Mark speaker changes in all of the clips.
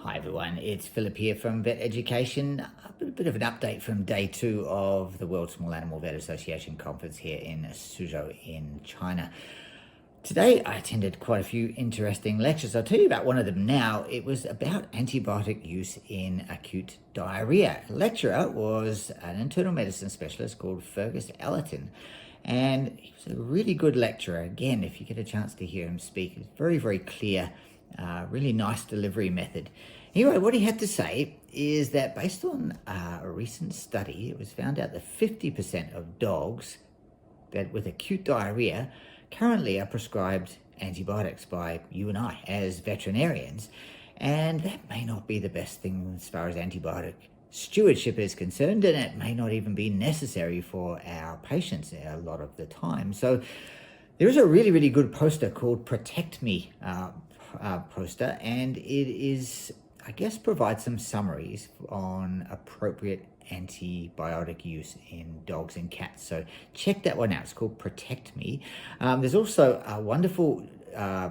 Speaker 1: Hi everyone, it's Philip here from Vet Education. A bit of an update from day 2 of the World Small Animal Vet Association conference here in Suzhou in China. Today I attended quite a few interesting lectures. I'll tell you about one of them now. It was about antibiotic use in acute diarrhea. The lecturer was an internal medicine specialist called Fergus Ellerton. And he was a really good lecturer. Again, if you get a chance to hear him speak, it's very, very clear, really nice delivery method. Anyway, what he had to say is that based on a recent study, it was found out that 50% of dogs that with acute diarrhea currently are prescribed antibiotics by you and I as veterinarians. And that may not be the best thing as far as antibiotic stewardship is concerned, and it may not even be necessary for our patients a lot of the time. So there is a really, really good poster called Protect Me poster, and it is, I guess, provides some summaries on appropriate antibiotic use in dogs and cats. So check that one out. It's called Protect Me. There's also a wonderful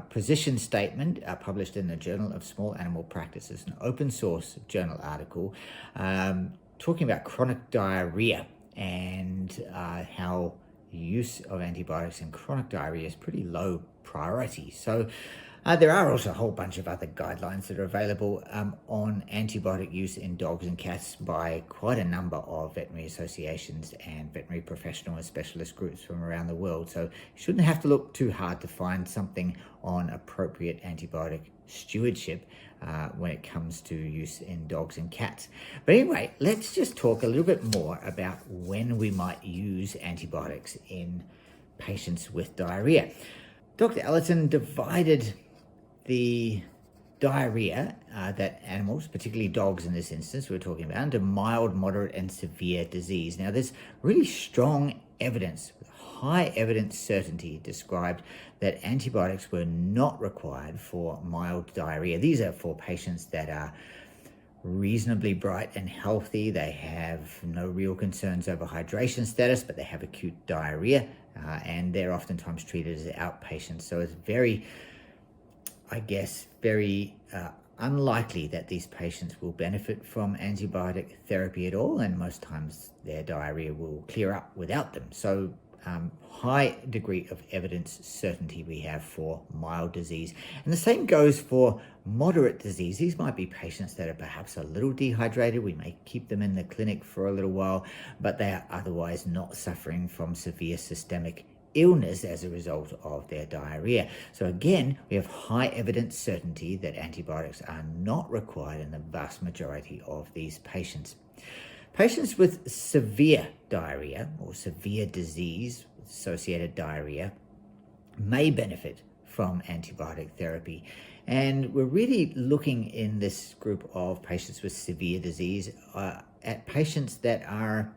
Speaker 1: position statement published in the Journal of Small Animal Practices, an open source journal article talking about chronic diarrhea and how the use of antibiotics in chronic diarrhea is pretty low priority. So there are also a whole bunch of other guidelines that are available on antibiotic use in dogs and cats by quite a number of veterinary associations and veterinary professional and specialist groups from around the world. So you shouldn't have to look too hard to find something on appropriate antibiotic stewardship when it comes to use in dogs and cats. But anyway, let's just talk a little bit more about when we might use antibiotics in patients with diarrhea. Dr. Ellerton divided the diarrhea that animals, particularly dogs in this instance we're talking about, into mild, moderate, and severe disease. Now, there's really strong evidence, high evidence certainty described that antibiotics were not required for mild diarrhea. These are for patients that are reasonably bright and healthy. They have no real concerns over hydration status, but they have acute diarrhea, and they're oftentimes treated as outpatients. So it's very unlikely that these patients will benefit from antibiotic therapy at all, and most times their diarrhea will clear up without them. So high degree of evidence certainty we have for mild disease. And the same goes for moderate disease. These might be patients that are perhaps a little dehydrated. We may keep them in the clinic for a little while, but they are otherwise not suffering from severe systemic illness as a result of their diarrhea. So again, we have high evidence certainty that antibiotics are not required in the vast majority of these patients. Patients with severe diarrhea or severe disease associated diarrhea may benefit from antibiotic therapy. And we're really looking in this group of patients with severe disease at patients that are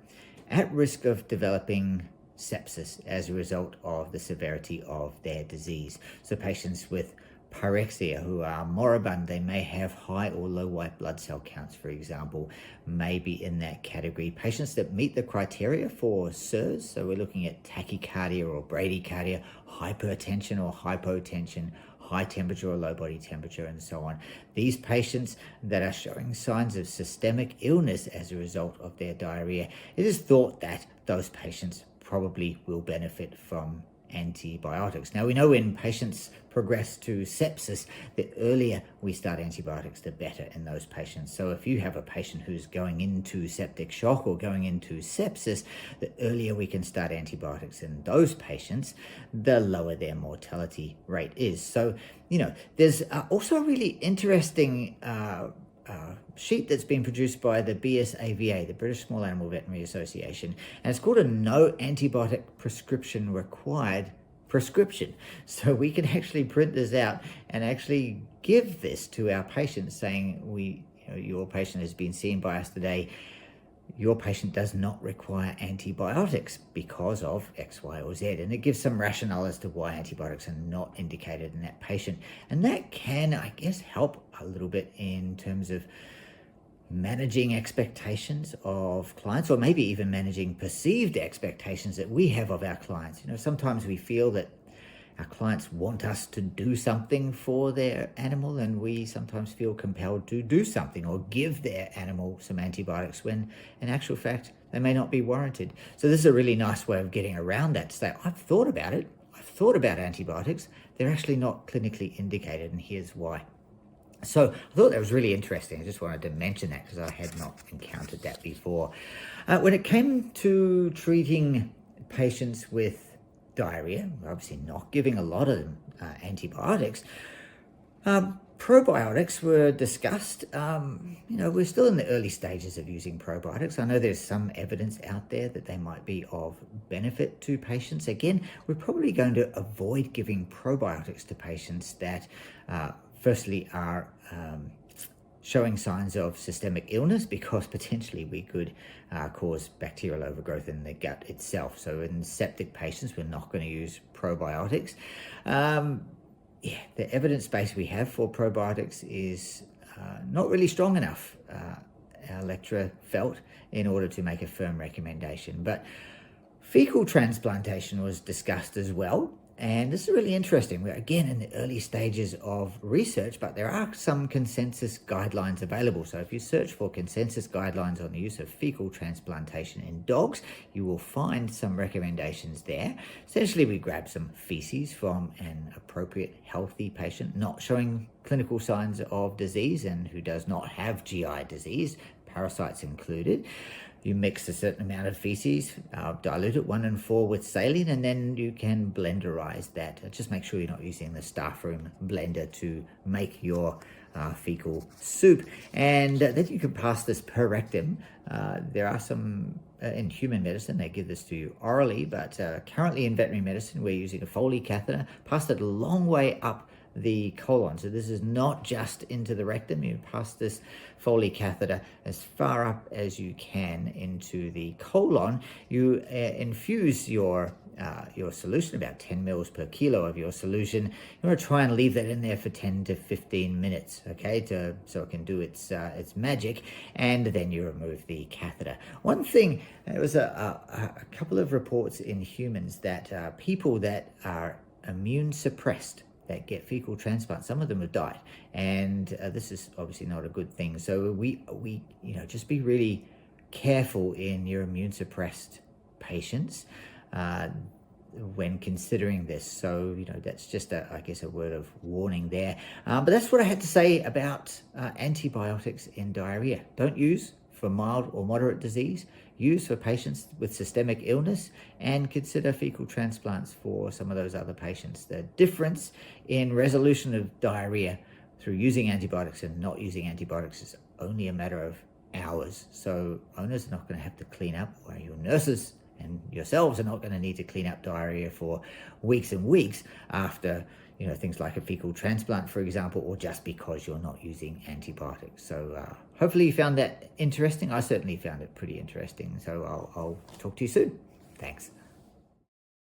Speaker 1: at risk of developing sepsis as a result of the severity of their disease. So patients with pyrexia who are moribund, they may have high or low white blood cell counts, for example, may be in that category. Patients that meet the criteria for SIRS, so we're looking at tachycardia or bradycardia, hypertension or hypotension, high temperature or low body temperature, and so on. These patients that are showing signs of systemic illness as a result of their diarrhea, it is thought that those patients probably will benefit from antibiotics. Now, we know when patients progress to sepsis, the earlier we start antibiotics, the better in those patients. So if you have a patient who's going into septic shock or going into sepsis, the earlier we can start antibiotics in those patients, the lower their mortality rate is. So, there's also a really interesting sheet that's been produced by the BSAVA, the British Small Animal Veterinary Association, and it's called a no antibiotic prescription required prescription. So we can actually print this out and actually give this to our patients saying, your patient has been seen by us today. Your patient does not require antibiotics because of X, Y, or Z. And it gives some rationale as to why antibiotics are not indicated in that patient. And that can, I guess, help a little bit in terms of managing expectations of clients, or maybe even managing perceived expectations that we have of our clients. Sometimes we feel that our clients want us to do something for their animal, and we sometimes feel compelled to do something or give their animal some antibiotics when in actual fact they may not be warranted. So this is a really nice way of getting around that, to say, I've thought about it, I've thought about antibiotics, they're actually not clinically indicated, and here's why. So I thought that was really interesting. I just wanted to mention that because I had not encountered that before. When it came to treating patients with diarrhea, obviously not giving a lot of them antibiotics, probiotics were discussed. We're still in the early stages of using probiotics. I know there's some evidence out there that they might be of benefit to patients. Again, we're probably going to avoid giving probiotics to patients that firstly are showing signs of systemic illness, because potentially we could cause bacterial overgrowth in the gut itself. So in septic patients, we're not going to use probiotics. The evidence base we have for probiotics is not really strong enough, our lecturer felt, in order to make a firm recommendation. But fecal transplantation was discussed as well. And this is really interesting. We're again in the early stages of research, but there are some consensus guidelines available. So if you search for consensus guidelines on the use of fecal transplantation in dogs, you will find some recommendations there. Essentially, we grab some feces from an appropriate, healthy patient, not showing clinical signs of disease and who does not have GI disease, parasites included. You mix a certain amount of feces, dilute it 1:4 with saline, and then you can blenderize that. Just make sure you're not using the staff room blender to make your fecal soup. And then you can pass this per rectum. There are some, in human medicine, they give this to you orally, but currently in veterinary medicine, we're using a Foley catheter, pass it a long way up the colon. So this is not just into the rectum. You pass this Foley catheter as far up as you can into the colon. You infuse your solution, about 10 mils per kilo of your solution. You want to try and leave that in there for 10 to 15 minutes, okay, so it can do its magic, and then you remove the catheter. One thing, there was a couple of reports in humans that people that are immune suppressed that get fecal transplants, some of them have died, and this is obviously not a good thing. So we just be really careful in your immune suppressed patients when considering this. So that's just I guess a word of warning there. But that's what I had to say about antibiotics in diarrhea. Don't use for mild or moderate disease, use for patients with systemic illness, and consider fecal transplants for some of those other patients. The difference in resolution of diarrhea through using antibiotics and not using antibiotics is only a matter of hours. So owners are not going to have to clean up, or your nurses and yourselves are not going to need to clean up diarrhea for weeks and weeks after things like a fecal transplant, for example, or just because you're not using antibiotics. So hopefully you found that interesting. I certainly found it pretty interesting. So I'll talk to you soon. Thanks.